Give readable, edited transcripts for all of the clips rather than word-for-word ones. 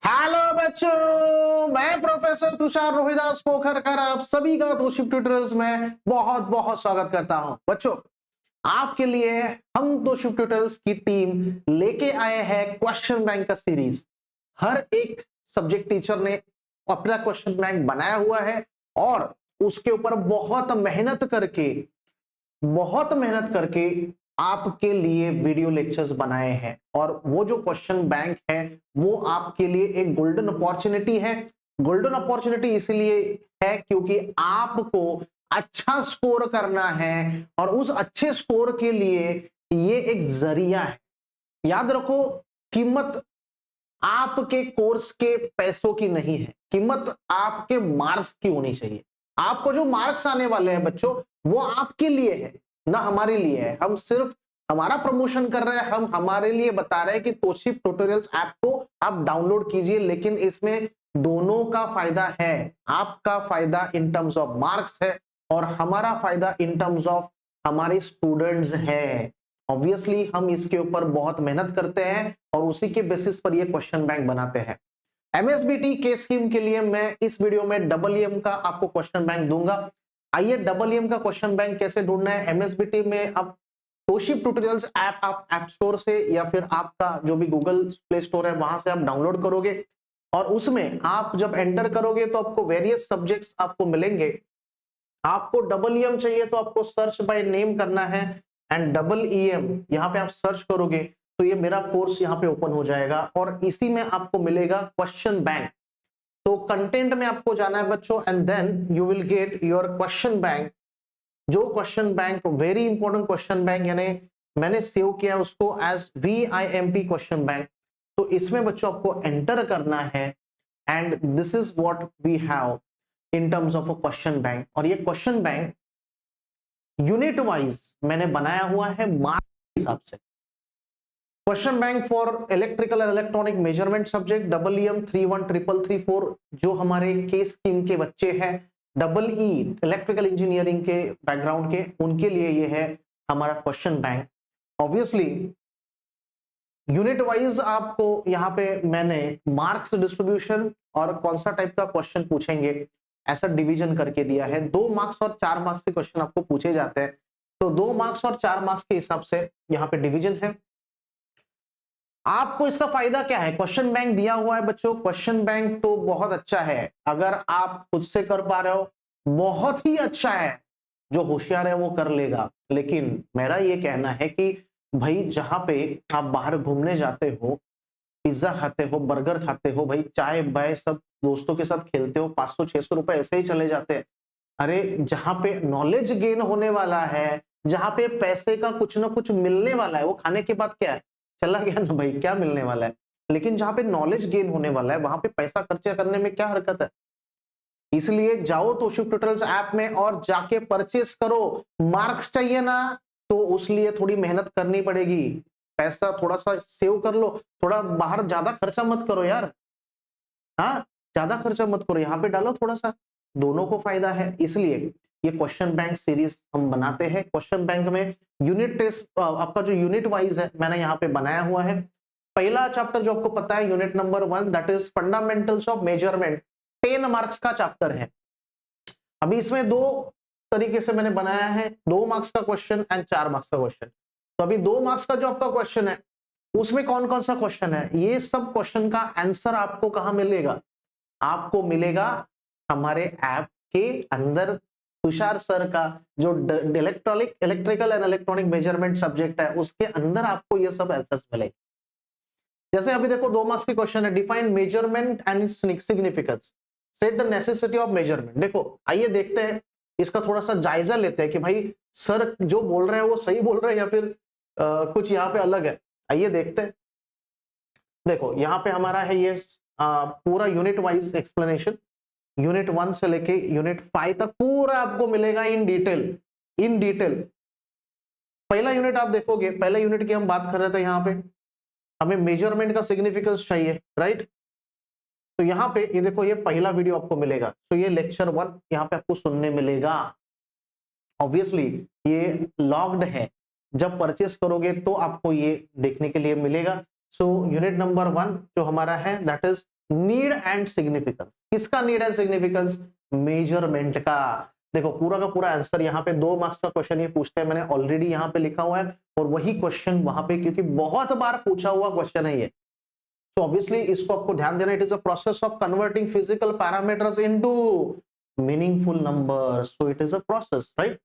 Hello बच्चों, मैं professor Tushar Rohidas Pokharkar आप सभी का तोशिप ट्यूटोरियल्स में बहुत बहुत स्वागत करता हूं। बच्चों, आपके लिए हम तोशिप ट्यूटोरियल्स की टीम लेके आए हैं क्वेश्चन बैंक का सीरीज। हर एक सब्जेक्ट टीचर ने अपना क्वेश्चन बैंक बनाया हुआ है और उसके ऊपर बहुत मेहनत करके आपके लिए वीडियो लेक्चर्स बनाए हैं। और वो जो क्वेश्चन बैंक है वो आपके लिए एक गोल्डन अपॉर्चुनिटी है। गोल्डन अपॉर्चुनिटी इसलिए है क्योंकि आपको अच्छा स्कोर करना है और उस अच्छे स्कोर के लिए ये एक जरिया है। याद रखो, कीमत आपके कोर्स के पैसों की नहीं है, कीमत आपके मार्क्स की होनी चाहिए। आपको जो मार्क्स आने वाले हैं बच्चों, वो आपके लिए है, ना हमारे लिए है। हम सिर्फ हमारा प्रमोशन कर रहे हैं, हम हमारे लिए बता रहे हैं कि तोशिप ट्यूटोरियल्स ऐप को आप डाउनलोड कीजिए, लेकिन इसमें दोनों का फायदा है। आपका फायदा इन टर्म्स ऑफ मार्क्स है और हमारा फायदा इन टर्म्स ऑफ हमारे स्टूडेंट्स है। ऑब्वियसली हम इसके ऊपर बहुत मेहनत करते हैं और उसी के बेसिस पर ये क्वेश्चन बैंक बनाते हैं। एमएसबीटी के स्कीम के लिए मैं इस वीडियो में डबल का आपको क्वेश्चन बैंक दूंगा। आइए डबल का क्वेश्चन बैंक कैसे ढूंढना है। एमएसबीटी में आप तोशिप ट्यूटोरियल्स ऐप आप ऐप स्टोर से या फिर आपका जो भी गूगल प्ले स्टोर है वहां से आप डाउनलोड करोगे और उसमें आप जब एंटर करोगे तो आपको वेरियस सब्जेक्ट्स आपको मिलेंगे। आपको डबल चाहिए तो आपको सर्च बाय नेम करना है एंड डबल यहाँ पे आप सर्च करोगे तो ये मेरा कोर्स यहाँ पे ओपन हो जाएगा और इसी में आपको मिलेगा क्वेश्चन बैंक। तो कंटेंट में आपको जाना है बच्चों and then you will get your question bank. जो question bank very important question bank, यानी मैंने सेव किया है उसको एज VIMP क्वेश्चन बैंक। तो इसमें बच्चों आपको एंटर करना है and this is what we have in terms of a question bank. और ये क्वेश्चन बैंक यूनिट वाइज मैंने बनाया हुआ है मार्क्स के हिसाब से। Question bank for electrical and electronic measurement subject EM 313334 जो हमारे के स्कीम के बच्चे हैं, EE इलेक्ट्रिकल इंजीनियरिंग के बैकग्राउंड के, उनके लिए ये है हमारा question bank. Obviously unit wise आपको यहाँ पे मैंने मार्क्स डिस्ट्रीब्यूशन और कौन सा टाइप का क्वेश्चन पूछेंगे ऐसा डिवीजन करके दिया है। 2 मार्क्स और 4 मार्क्स के क्वेश्चन आपको पूछे जाते हैं, तो 2 मार्क्स और 4 मार्क्स के हिसाब से यहाँ पे डिवीजन है। आपको इसका फायदा क्या है? क्वेश्चन बैंक दिया हुआ है बच्चों। क्वेश्चन बैंक तो बहुत अच्छा है, अगर आप खुद से कर पा रहे हो बहुत ही अच्छा है, जो होशियार है वो कर लेगा। लेकिन मेरा ये कहना है कि भाई जहां पे आप बाहर घूमने जाते हो, पिज्जा खाते हो, बर्गर खाते हो, भाई चाय बाय सब दोस्तों के साथ खेलते हो, 500-600 रुपए ऐसे ही चले जाते हैं। अरे जहां पे नॉलेज गेन होने वाला है, जहां पे पैसे का कुछ ना कुछ मिलने वाला है, वो खाने के बाद क्या है, चला गया ना भाई, क्या मिलने वाला है। लेकिन जहां पे नॉलेज गेन होने वाला है वहां पे पैसा खर्चा करने में क्या हरकत है। इसलिए जाओ तोशिप ट्यूटोरियल्स ऐप में और जाके परचेस करो। मार्क्स चाहिए ना, तो उस लिए थोड़ी मेहनत करनी पड़ेगी, पैसा थोड़ा सा सेव कर लो, थोड़ा बाहर ज्यादा खर्चा मत करो यार। हाँ, ज्यादा खर्चा मत करो, यहाँ पे डालो थोड़ा सा, दोनों को फायदा है। इसलिए ये क्वेश्चन बैंक सीरीज हम बनाते हैं। क्वेश्चन बैंक में यूनिट टेस्ट आपका जो यूनिट वाइज है मैंने यहाँ पे बनाया हुआ है। पहला चैप्टर जो आपको पता है unit number 1 that is fundamentals of measurement, 10 marks का चैप्टर है। अभी इसमें 2 तरीके से मैंने बनाया है, 2 मार्क्स का क्वेश्चन एंड 4 मार्क्स का क्वेश्चन। तो अभी 2 मार्क्स का जो आपका क्वेश्चन है उसमें कौन कौन सा क्वेश्चन है, ये सब क्वेश्चन का आंसर आपको कहां मिलेगा? आपको मिलेगा हमारे ऐप के अंदर। तुषार सर का जो electrical and electronic measurement subject है उसके अंदर आपको ये सब आंसर्स मिलेंगे। जैसे अभी देखो 2 मार्क्स के क्वेश्चन है, define measurement and significance, set the necessity of measurement. देखो आइए देखते हैं, इसका थोड़ा सा जायजा लेते हैं कि भाई सर जो बोल रहे हैं वो सही बोल रहे हैं या फिर कुछ यहाँ पे अलग है। आइए देखते हैं। देखो यहाँ पे हमारा है ये पूरा यूनिट वाइज एक्सप्लेनेशन, यूनिट 1 से लेके यूनिट 5 तक पूरा आपको मिलेगा इन डिटेल। इन डिटेल पहला यूनिट आप देखोगे, पहला यूनिट की हम बात कर रहे थे, यहाँ पे हमें मेजरमेंट का सिग्निफिकेंस चाहिए, राइट। तो यहाँ पे ये देखो, ये पहला वीडियो आपको मिलेगा, तो ये लेक्चर 1 यहाँ पे आपको सुनने मिलेगा। ऑब्वियसली ये लॉग्ड है, जब परचेस करोगे तो आपको ये देखने के लिए मिलेगा। सो यूनिट नंबर 1 जो हमारा है that is need and significance. किसका नीड एंड सिग्निफिकेंस? मेजरमेंट का। देखो पूरा का पूरा आंसर यहाँ पे 2 मार्क्स का क्वेश्चन ये पूछते हैं, मैंने ऑलरेडी यहाँ पे लिखा हुआ है और वही क्वेश्चन वहां पे, क्योंकि बहुत बार पूछा हुआ क्वेश्चन है ये, तो ऑब्वियसली इसको आपको ध्यान देना। It is a process of converting physical parameters into meaningful numbers, so it is a process, right.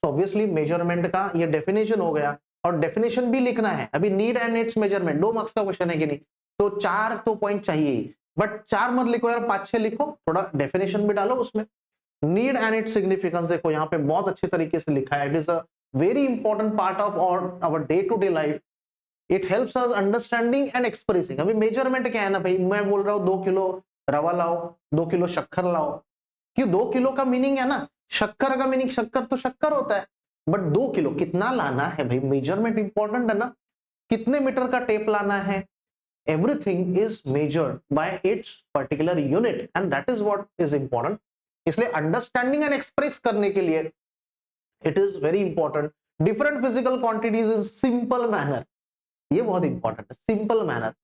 तो ऑब्वियसली मेजरमेंट का ये डेफिनेशन हो गया और डेफिनेशन भी लिखना है। अभी need and it's measurement 2 marks का क्वेश्चन है कि नहीं, तो 4 तो पॉइंट चाहिए ही, बट 4 मत लिखो यार, 5-6 लिखो, थोड़ा डेफिनेशन भी डालो उसमें। नीड एंड इट्स सिग्निफिकेंस देखो यहाँ पे बहुत अच्छे तरीके से लिखा है। It is a very important part of our day to day life. It helps us understanding and expressing. अभी मेजरमेंट क्या है ना भाई, मैं बोल रहा हूँ 2 किलो रवा लाओ, 2 किलो शक्कर लाओ, क्यों 2 किलो का मीनिंग है ना, शक्कर का मीनिंग शक्कर तो शक्कर होता है, बट 2 किलो कितना लाना है भाई, मेजरमेंट इंपॉर्टेंट है ना। कितने मीटर का टेप लाना है, everything is measured by it's particular unit and that is what is important. इसलिए अंडरस्टैंडिंग एंड एक्सप्रेस करने के लिए it is very important. Different physical quantities in simple manner, ये बहुत इंपॉर्टेंट है, सिंपल मैनर।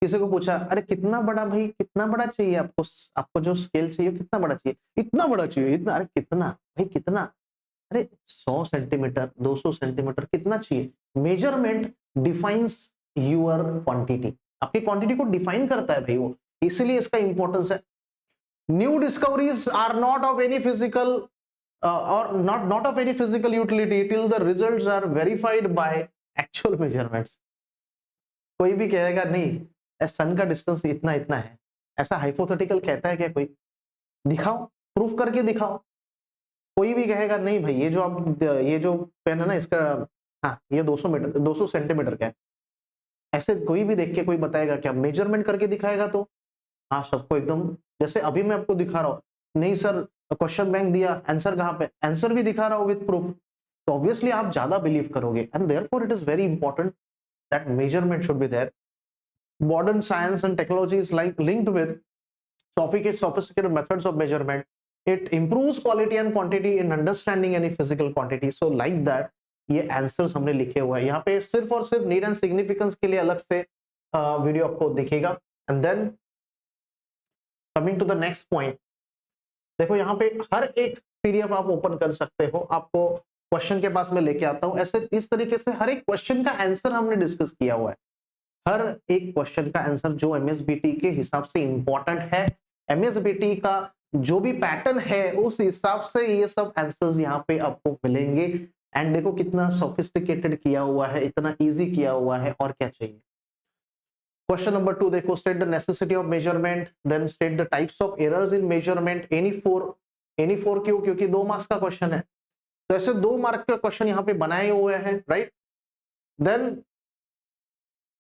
किसी को पूछा अरे कितना बड़ा भाई, कितना बड़ा चाहिए आपको, आपको जो स्केल चाहिए कितना बड़ा चाहिए, इतना बड़ा चाहिए, इतना, अरे कितना भाई कितना, अरे 100 सेंटीमीटर 200 सेंटीमीटर कितना चाहिए। मेजरमेंट डिफाइंस यूर क्वांटिटी, आपकी क्वांटिटी को डिफाइन करता है भाई वो, इसीलिए इसका इंपॉर्टेंस है। New discoveries are not of any physical or not of any physical utility till the results are verified by actual measurements. कोई भी कहेगा नहीं सन का डिस्टेंस इतना इतना है, ऐसा हाइपोथेटिकल कहता है क्या कोई? दिखाओ, प्रूफ करके दिखाओ। कोई भी कहेगा नहीं भाई ये जो आप ये जो पेन है ना इसका, हाँ ये 200 मीटर 200 सेंटीमीटर का है, ऐसे कोई भी देख के कोई बताएगा क्या? मेजरमेंट करके दिखाएगा तो हाँ सबको एकदम, जैसे अभी मैं आपको दिखा रहा हूँ, नहीं सर क्वेश्चन बैंक दिया, आंसर कहाँ पे, आंसर भी दिखा रहा हूँ विद प्रूफ, तो ऑब्वियसली आप ज्यादा बिलीव करोगे and therefore it is very important that measurement should be there. Modern science and technology is linked with sophisticated methods of measurement. It improves quality and quantity in understanding any physical quantity. So like that, ये answers हमने लिखे हुए हैं यहाँ पे, सिर्फ और सिर्फ नीड एंड सिग्निफिकेंस के लिए अलग से वीडियो आपको दिखेगा। And then coming to the next point, देखो यहाँ पे हर एक पीडीएफ आप ओपन कर सकते हो, आपको क्वेश्चन के पास में लेके आता हूँ, ऐसे इस तरीके से हर एक क्वेश्चन का आंसर हमने डिस्कस किया हुआ है। हर एक क्वेश्चन का आंसर जो एमएसबीटी के हिसाब से इंपॉर्टेंट है, एमएसबीटी का जो भी पैटर्न है उस हिसाब से ये सब आंसर्स यहाँ पे आपको मिलेंगे। एंड देखो कितना सोफिस्टिकेटेड किया हुआ है, इतना इजी किया हुआ है, और क्या चाहिए। क्वेश्चन नंबर 2 देखो, state the necessity of measurement, then state the types of errors in measurement, any four क्यों, क्योंकि 2 मार्क्स का क्वेश्चन है, तो ऐसे 2 मार्क के क्वेश्चन यहाँ पे बनाए हुए हैं, राइट। देन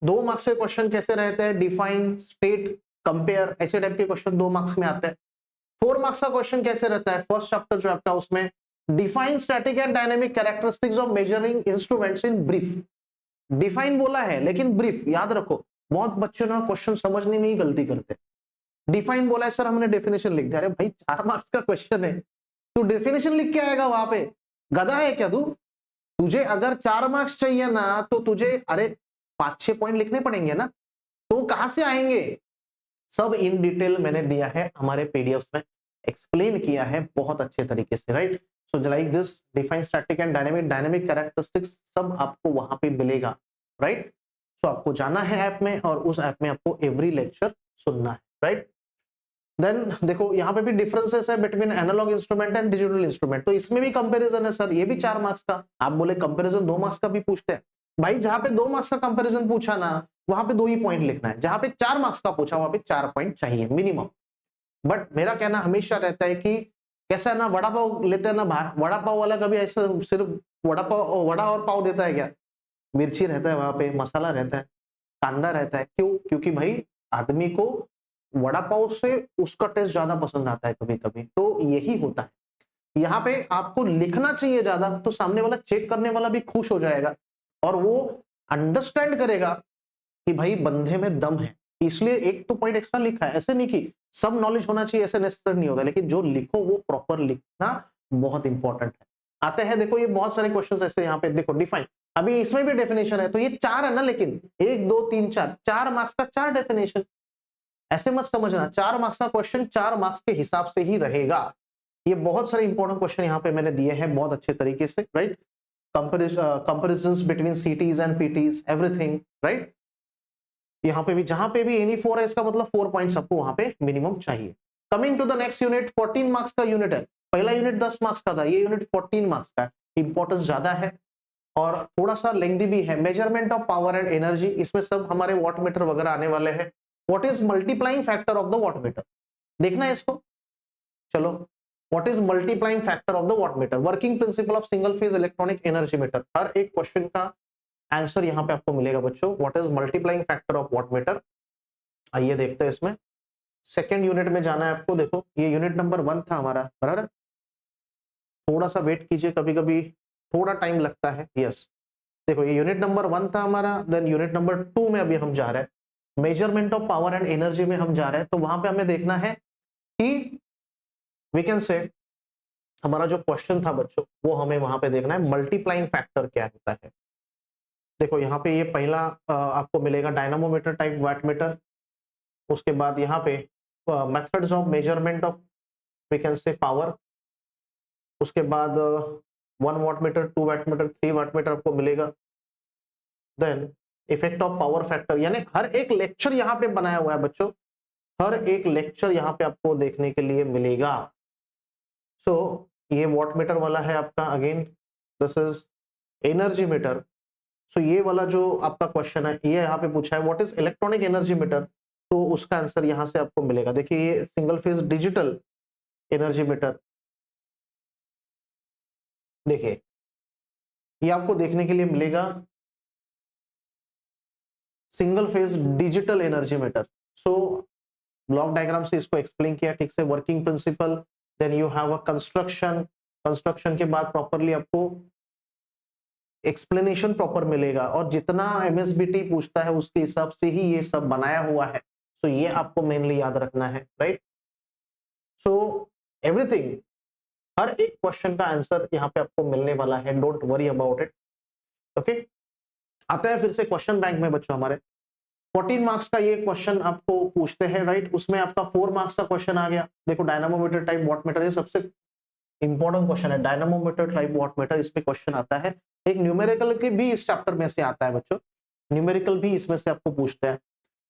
2 मार्क्स के क्वेश्चन कैसे रहते हैं, डिफाइन, स्टेट, कंपेयर, ऐसे टाइप के क्वेश्चन 2 मार्क्स में आते हैं। 4 मार्क्स का क्वेश्चन कैसे रहता है, फर्स्ट चैप्टर जो आपका उसमें define static and dynamic characteristics of measuring instruments in brief. Define बोला है लेकिन ब्रीफ, याद रखो बहुत बच्चे ना क्वेश्चन समझने में ही गलती करते हैं। डिफाइन बोला है सर हमने डेफिनेशन लिख दिया, अरे भाई 4 मार्क्स का क्वेश्चन है, तू डेफिनेशन लिख के आएगा वहां पे, गधा है क्या तू? तुझे अगर 4 मार्क्स चाहिए ना तो तुझे अरे 5-6 पॉइंट लिखने पड़ेंगे ना, तो कहां से आएंगे? सब इन डिटेल मैंने दिया है हमारे पीडीएफ में, एक्सप्लेन किया है बहुत अच्छे तरीके से, right. So like this define static and dynamic characteristics सब आपको वहां पे मिलेगा, राइट। तो आपको जाना है ऐप में और उस ऐप में आपको एवरी लेक्चर सुनना है, राइट। देन देखो यहाँ पे भी डिफरेंसेस है between analogue instrument and digital instrument, तो इसमें भी कंपैरिजन है सर, ये भी 4 मार्क्स का। आप बोले कंपैरिजन 2 मार्क्स का भी पूछते हैं, भाई जहां पे 2 मार्क्स का कंपैरिजन पूछा ना वहां पे 2 ही पॉइंट लिखना है, जहां पे 4 मार्क्स का पूछा वहां पे 4 पॉइंट चाहिए मिनिमम। बट मेरा कहना हमेशा रहता है कि कैसा है ना, वड़ा पाव लेते हैं ना बाहर, वड़ा पाव वाला कभी ऐसा सिर्फ वड़ा और पाव देता है क्या? मिर्ची रहता है वहां पे, मसाला रहता है, कांदा रहता है, क्यों? क्योंकि भाई आदमी को वड़ा पाव से उसका टेस्ट ज्यादा पसंद आता है कभी कभी, तो यही होता है। यहाँ पे आपको लिखना चाहिए ज्यादा, तो सामने वाला चेक करने वाला भी खुश हो जाएगा और वो अंडरस्टैंड करेगा कि भाई बंदे में दम है, इसलिए एक तो पॉइंट एक्स्ट्रा लिखा है। ऐसे नहीं कि सब नॉलेज होना चाहिए, ऐसे नेसेसरी नहीं होता, लेकिन जो लिखो वो प्रॉपर लिखना बहुत इंपॉर्टेंट है। आते हैं देखो ये बहुत सारे क्वेश्चन ऐसे यहाँ पे देखो, डिफाइन, अभी इसमें भी डेफिनेशन है, तो ये 4 है ना, लेकिन 1 2 3 4 4 मार्क्स का 4 डेफिनेशन, ऐसे मत समझना 4 मार्क्स का क्वेश्चन 4 मार्क्स के हिसाब से ही रहेगा। ये बहुत सारे इंपॉर्टेंट क्वेश्चन यहाँ पे मैंने दिए हैं बहुत अच्छे तरीके से, right? Comparison between cities and PTs, everything, right? यहाँ पे भी जहां पे भी एनी 4 है इसका मतलब 4 पॉइंट्स आपको वहां पे मिनिमम चाहिए। Coming to the next unit, 14 marks का यूनिट है। पहला यूनिट 10 मार्क्स का था, ये यूनिट 14 मार्क्स का है। इंपॉर्टेंस ज्यादा है और थोड़ा सा लेंथी भी है। Measurement of power and energy, इसमें सब हमारे वॉटमीटर वगैरह आने वाले हैं। What is multiplying factor of the wattmeter, देखना है इसको। चलो, what is multiplying factor of the wattmeter, working principle of single phase electronic energy meter. हर एक क्वेश्चन का आंसर यहाँ पे आपको मिलेगा बच्चों। What is multiplying factor of wattmeter, आइए देखते हैं इसमें। सेकेंड यूनिट में जाना है आपको। देखो ये यूनिट नंबर 1 था हमारा, बराबर। थोड़ा सा वेट कीजिए, कभी कभी थोड़ा टाइम लगता है। यस, देखो ये यूनिट नंबर 1 था हमारा, देन यूनिट नंबर 2 में अभी हम जा रहे हैं। Measurement of power and energy में हम जा रहे हैं। तो वहां पे हमें देखना है कि वी कैन से हमारा जो क्वेश्चन था बच्चों, वो हमें वहां पे देखना है मल्टीप्लाइंग फैक्टर क्या होता है। देखो यहाँ पे ये पहला आपको मिलेगा डायनामोमीटर टाइप वाटमीटर। उसके बाद यहाँ पे methods of measurement of we can say power. उसके बाद 1 वाटमीटर, 2 वाटमीटर, 3 वाटमीटर आपको मिलेगा। Then effect of power factor, यानी हर एक लेक्चर यहाँ पे बनाया हुआ है बच्चों। हर एक लेक्चर यहाँ पे आपको देखने के लिए मिलेगा। सो ये वाटमीटर वाला है आपका, again this is energy meter. So ये वाला जो आपका क्वेश्चन है, ये यहाँ पे पूछा है what is electronic energy meter, तो उसका आंसर यहाँ से आपको मिलेगा। देखिए ये single phase digital energy meter, देखिए ये आपको देखने के लिए मिलेगा single phase digital energy meter. So block diagram से इसको एक्सप्लेन किया ठीक से, working principle, then you have a construction. Construction के बाद प्रॉपरली आपको एक्सप्लेनेशन प्रॉपर मिलेगा, और जितना एमएसबीटी पूछता है उसके हिसाब से ही ये सब बनाया हुआ है। तो ये आपको मेनली याद रखना है, राइट? सो एवरीथिंग, हर एक क्वेश्चन का आंसर यहाँ पे आपको मिलने वाला है, don't worry about it. Okay, आते हैं फिर से क्वेश्चन बैंक में बच्चों। हमारे 14 मार्क्स का ये क्वेश्चन आपको पूछते हैं, राइट? उसमें आपका 4 मार्क्स का क्वेश्चन आ गया। देखो डायनामोमीटर टाइप वाटमीटर, ये सबसे इंपॉर्टेंट क्वेश्चन है। डायनामोमीटर टाइप वाटमीटर, इस पे क्वेश्चन आता है। एक न्यूमेरिकल के भी इस चैप्टर में से आता है बच्चों, न्यूमेरिकल भी इसमें से आपको पूछते हैं।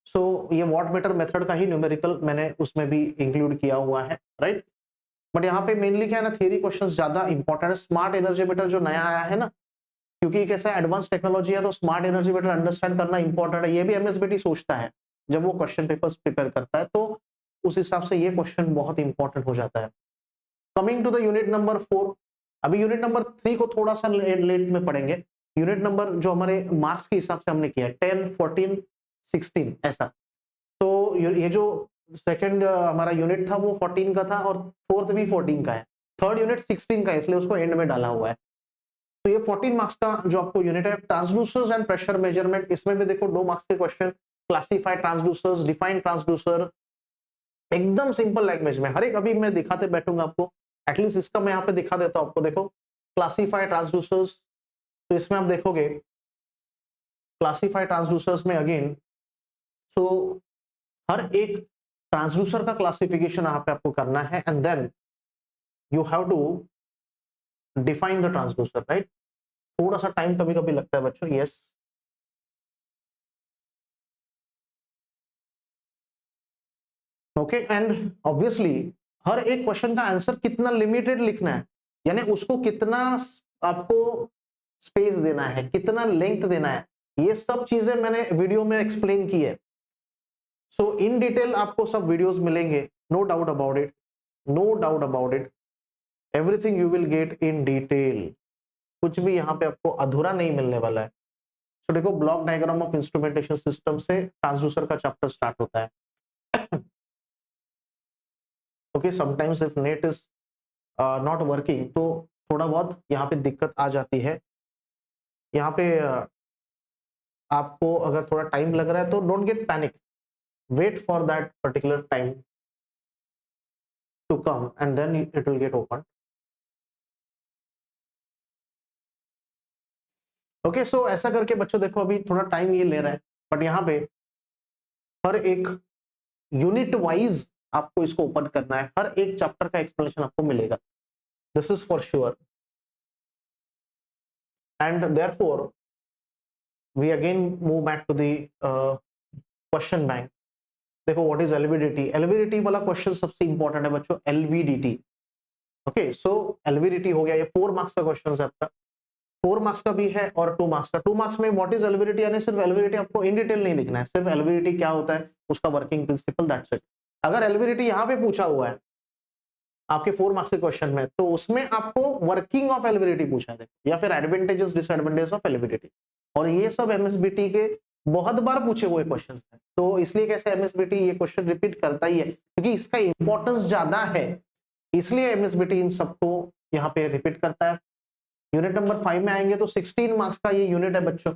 सो ये वाटमीटर मेथड का ही न्यूमेरिकल मैंने उसमें भी इंक्लूड किया हुआ है, राइट? बट यहाँ पे मेनली क्या है ना, थियरी क्वेश्चंस ज्यादा इंपॉर्टेंट है। स्मार्ट एनर्जी मीटर जो नया आया है ना, क्योंकि कैसा एडवांस टेक्नोलॉजी है, तो स्मार्ट एनर्जी मीटर अंडरस्टैंड करना इंपॉर्टेंट है। ये भी एमएसबीटी सोचता है जब वो क्वेश्चन पेपर्स प्रिपेयर करता है, तो उस हिसाब से ये क्वेश्चन बहुत इंपॉर्टेंट हो जाता है। Coming to the unit number 4, अभी यूनिट नंबर 3 को थोड़ा सा लेट में पढ़ेंगे। यूनिट नंबर जो हमारे मार्क्स के हिसाब से हमने किया 10, 14, 16 ऐसा। तो ये जो सेकंड हमारा यूनिट था वो 14 का था, और फोर्थ भी 14 का है। थर्ड यूनिट 16 का है, इसलिए उसको एंड में डाला हुआ है। तो ये 14 मार्क्स का जो आपको यूनिट है, ट्रांसड्यूसर्स एंड प्रेशर मेजरमेंट, इसमें भी देखो 2 मार्क्स के question. Classify transducers, define transducer, एकदम सिंपल लैंग्वेज में। हर एक अभी मैं दिखाते बैठूंगा आपको, एटलीस्ट इसका मैं यहाँ पे दिखा देता हूँ आपको। देखो क्लासिफाई ट्रांसड्यूसर्स, तो इसमें आप देखोगे क्लासिफाई ट्रांसड्यूसर्स में अगेन, सो हर एक ट्रांसड्यूसर का क्लासिफिकेशन यहाँ पे आपको करना है, and then you have to define the transducer, right? थोड़ा सा टाइम कभी कभी लगता है बच्चों, यस। ओके, एंड ऑब्वियसली हर एक क्वेश्चन का आंसर कितना लिमिटेड लिखना है, यानी उसको कितना आपको स्पेस देना है, कितना लेंथ देना है, ये सब चीजें मैंने वीडियो में एक्सप्लेन की है। सो इन डिटेल आपको सब वीडियोस मिलेंगे, no doubt about it, no doubt about it. Everything you will get in detail, कुछ भी यहाँ पे आपको अधूरा नहीं मिलने वाला है। तो देखो block diagram of instrumentation system से ट्रांसड्यूसर का चैप्टर स्टार्ट होता है। Okay, sometimes if net is not working, तो थोड़ा बहुत यहाँ पे दिक्कत आ जाती है। यहाँ पे आपको अगर थोड़ा टाइम लग रहा है तो don't get panic, wait for that particular time to come and then it will get open. Okay, so ऐसा करके बच्चों देखो अभी थोड़ा टाइम ये ले रहा है, बट यहाँ पे हर एक यूनिट वाइज आपको इसको ओपन करना है, हर एक चैप्टर का एक्सप्लेनेशन आपको मिलेगा, this is for sure. And therefore we again move back to the question bank. देखो व्हाट इज एलवीडीटी, एलवीडीटी वाला क्वेश्चन सबसे इंपॉर्टेंट है बच्चों, एलवीडीटी। ओके, सो एलवीडीटी हो गया, ये 4 मार्क्स का क्वेश्चन है आपका, 4 मार्क्स का भी है और 2 मार्क्स का। 2 मार्क्स में व्हाट इज एलवीडीटी, यानी सिर्फ एलवीडीटी आपको इन डिटेल नहीं लिखना है, सिर्फ एलवीडीटी क्या होता है, उसका वर्किंग प्रिंसिपल, दैट्स इट। अगर एलवीडीटी यहाँ पे पूछा हुआ है आपके 4 मार्क्स के क्वेश्चन में, तो उसमें आपको वर्किंग ऑफ एलवीडीटी पूछा है, या फिर एडवांटेजेस डिसएडवांटेजेस ऑफ एलवीडीटी, और ये सब एमएसबीटी के बहुत बार पूछे हुए क्वेश्चन हैं, तो इसलिए कैसे एमएसबीटी ये क्वेश्चन रिपीट करता ही है, क्योंकि इसका इंपॉर्टेंस ज्यादा है, इसलिए एमएसबीटी इन सबको यहाँ पे रिपीट करता है। यूनिट नंबर 5 में आएंगे तो 16 मार्क्स का ये यूनिट है बच्चों,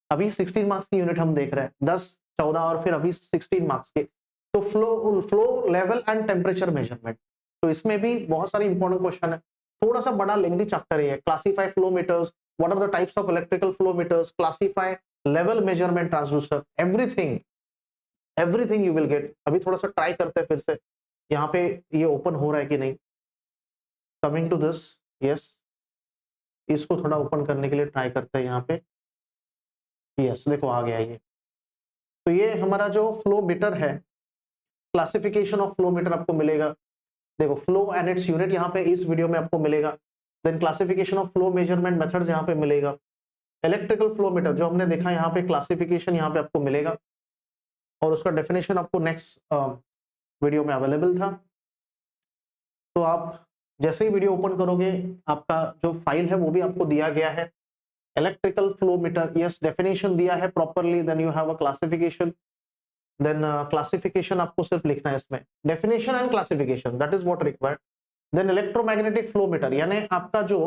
अभी 16 मार्क्स की यूनिट हम देख रहे हैं, 10, 14 और फिर अभी 16 मार्क्स के। तो flow level and temperature measurement, तो इसमें भी बहुत सारे इंपॉर्टेंट क्वेश्चन है, थोड़ा सा बड़ा लेंथी चैप्टर है। Classify flow meters, what are the types of electrical flow meters, classify level measurement transducer, everything everything you will get. अभी थोड़ा सा ट्राई करते हैं फिर से, यहाँ पे ये ओपन हो रहा है कि नहीं, कमिंग टू दिस, यस, इसको थोड़ा ओपन करने के लिए ट्राई करते हैं यहाँ पे, यस, देखो आ गया ये। तो ये हमारा जो फ्लो मीटर है, क्लासिफिकेशन ऑफ फ्लो मीटर आपको मिलेगा, देखो फ्लो एंड इट्स यूनिट यहाँ पे इस वीडियो में आपको मिलेगा, then classification of flow measurement methods यहाँ पे मिलेगा, इलेक्ट्रिकल फ्लो मीटर जो हमने देखा यहाँ पे क्लासिफिकेशन यहाँ पे आपको मिलेगा, और उसका डेफिनेशन आपको नेक्स्ट वीडियो में अवेलेबल था। तो आप जैसे ही वीडियो ओपन करोगे, आपका जो फाइल है वो भी आपको दिया गया है, electrical flow meter, yes, definition दिया है properly, then you have a classification, then classification आपको सिर्फ लिखना है इसमें, definition and classification, that is what required. Then electromagnetic flow meter, यानी आपका जो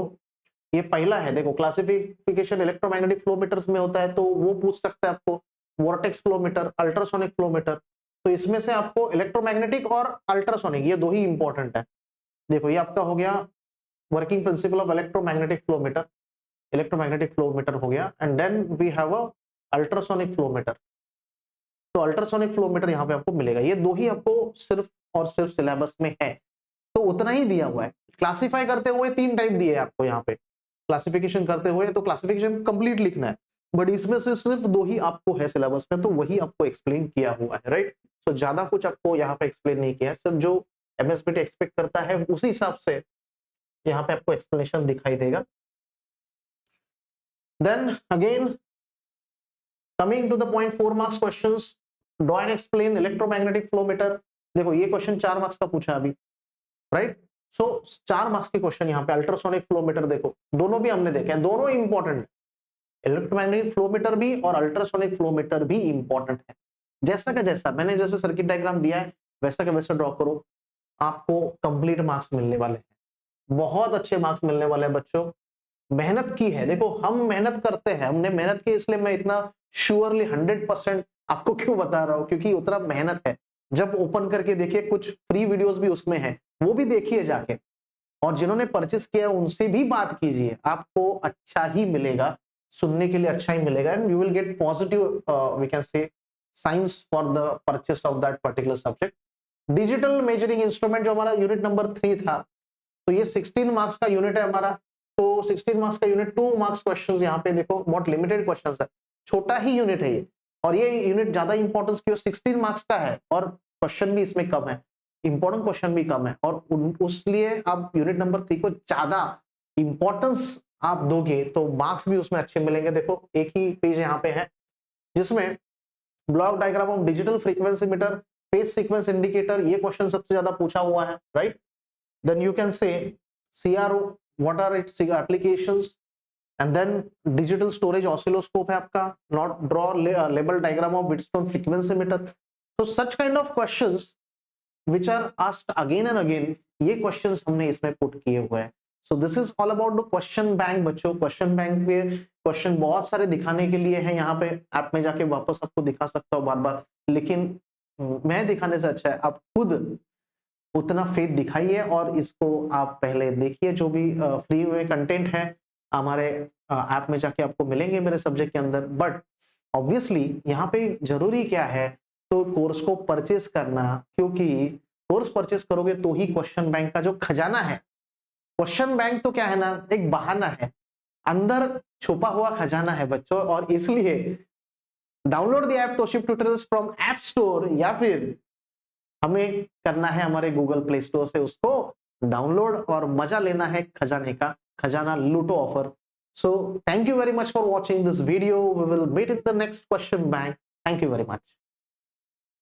ये पहला है, देखो क्लासिफिकेशन इलेक्ट्रोमैग्नेटिक फ्लो मीटर्स में होता है, तो वो पूछ सकता है आपको vortex flow meter, ultrasonic flow meter, तो इसमें से आपको इलेक्ट्रोमैग्नेटिक और अल्ट्रासोनिक ये दो ही इंपॉर्टेंट है। देखो ये आपका हो गया working principle of electromagnetic flow meter हो गया, and then we have a ultrasonic flow meter. तो अल्ट्रासोनिक फ्लो मीटर यहाँ पे आपको मिलेगा, ये दो ही आपको सिर्फ और सिर्फ सिलेबस में है, तो उतना ही दिया हुआ है। क्लासिफाई करते हुए 3 टाइप दिए आपको यहाँ पे, क्लासिफिकेशन करते हुए तो क्लासिफिकेशन कंप्लीट लिखना है, बट इसमें से सिर्फ 2 ही आपको है सिलेबस में, तो वही आपको एक्सप्लेन किया हुआ है, राइट। तो ज्यादा कुछ आपको यहाँ पे एक्सप्लेन नहीं किया है, सिर्फ जो एमएसबीटी एक्सपेक्ट करता है उसी हिसाब से यहाँ पे आपको एक्सप्लेनेशन दिखाई देगा। Then again coming to the point, 4 marks questions, draw and explain electromagnetic flow meter. देखो ये क्वेश्चन 4 मार्क्स का पूछा अभी, राइट। सो 4 मार्क्स के क्वेश्चन यहाँ पे अल्ट्रासोनिक फ्लो मीटर, देखो दोनों भी हमने देखे हैं, दोनों इंपॉर्टेंट, इलेक्ट्रोमैग्नेटिक फ्लो मीटर भी और अल्ट्रासोनिक फ्लो मीटर भी इंपॉर्टेंट है। जैसा का जैसा मैंने जैसे सर्किट डायग्राम दिया है वैसा का वैसा ड्रॉ करो, आपको कंप्लीट मार्क्स मिलने वाले हैं, बहुत अच्छे मार्क्स मिलने वाले हैं बच्चों। मेहनत की है, देखो हम मेहनत करते हैं, हमने मेहनत की, इसलिए मैं इतना श्योरली 100% आपको क्यों बता रहा हूँ, क्योंकि उतना मेहनत है। जब ओपन करके देखिए, कुछ फ्री वीडियोस भी उसमें है, वो भी देखिए जाके, और जिन्होंने परचेस किया उनसे भी बात कीजिए, आपको अच्छा ही मिलेगा, सुनने के लिए अच्छा ही मिलेगा, and you will get positive we can say science for the purchase of that particular subject. Digital measuring instrument जो हमारा यूनिट नंबर 3 था, तो ये 16 मार्क्स का यूनिट है हमारा, तो 16 मार्क्स का यूनिट, 2 मार्क्स क्वेश्चंस यहाँ पे देखो, बहुत लिमिटेड क्वेश्चंस है, छोटा ही यूनिट है ये, और ये यूनिट ज्यादा इंपॉर्टेंस क्यों, 16 मार्क्स का है और क्वेश्चन भी इसमें कम है, इंपॉर्टेंट क्वेश्चन भी कम है, और उसलिए आप यूनिट नंबर 3 को ज्यादा इंपॉर्टेंस आप दोगे तो मार्क्स भी उसमें अच्छे मिलेंगे। देखो एक ही पेज यहाँ पे है जिसमें block diagram of digital frequency meter, phase sequence indicator, ये क्वेश्चन सबसे ज्यादा पूछा हुआ है, right. Then you can say CRO, what are its applications, and then digital storage oscilloscope है आपका, not draw label diagram of Wheatstone frequency meter। so such kind of questions which are asked again and again, ये questions हमने इसमें put किए हुए हैं। so this is all about the question bank बच्चों। question bank पे question बहुत सारे दिखाने के लिए हैं, यहाँ पे ऐप में जाके वापस आपको दिखा सकता हूँ बार बार, लेकिन मैं दिखाने से अच्छा है आप खुद उतना फेथ दिखाइए और इसको आप पहले देखिए। जो भी फ्री में कंटेंट है हमारे ऐप में जाके आपको मिलेंगे मेरे सब्जेक्ट के अंदर, बट ऑब्वियसली यहाँ पे जरूरी क्या है, तो कोर्स को परचेस करना, क्योंकि कोर्स परचेस करोगे तो ही क्वेश्चन बैंक का जो खजाना है, क्वेश्चन बैंक तो क्या है ना, एक बहाना है, अंदर छुपा हुआ खजाना है बच्चों। और इसलिए डाउनलोड द ऐप तोशिब ट्यूटोरियल्स फ्रॉम ऐप स्टोर, या फिर हमें करना है हमारे गूगल प्ले स्टोर से उसको डाउनलोड और मजा लेना है खजाने का, खजाना लूटो offer. So thank you very much for watching this video, we will meet in the next question bank. Thank you very much.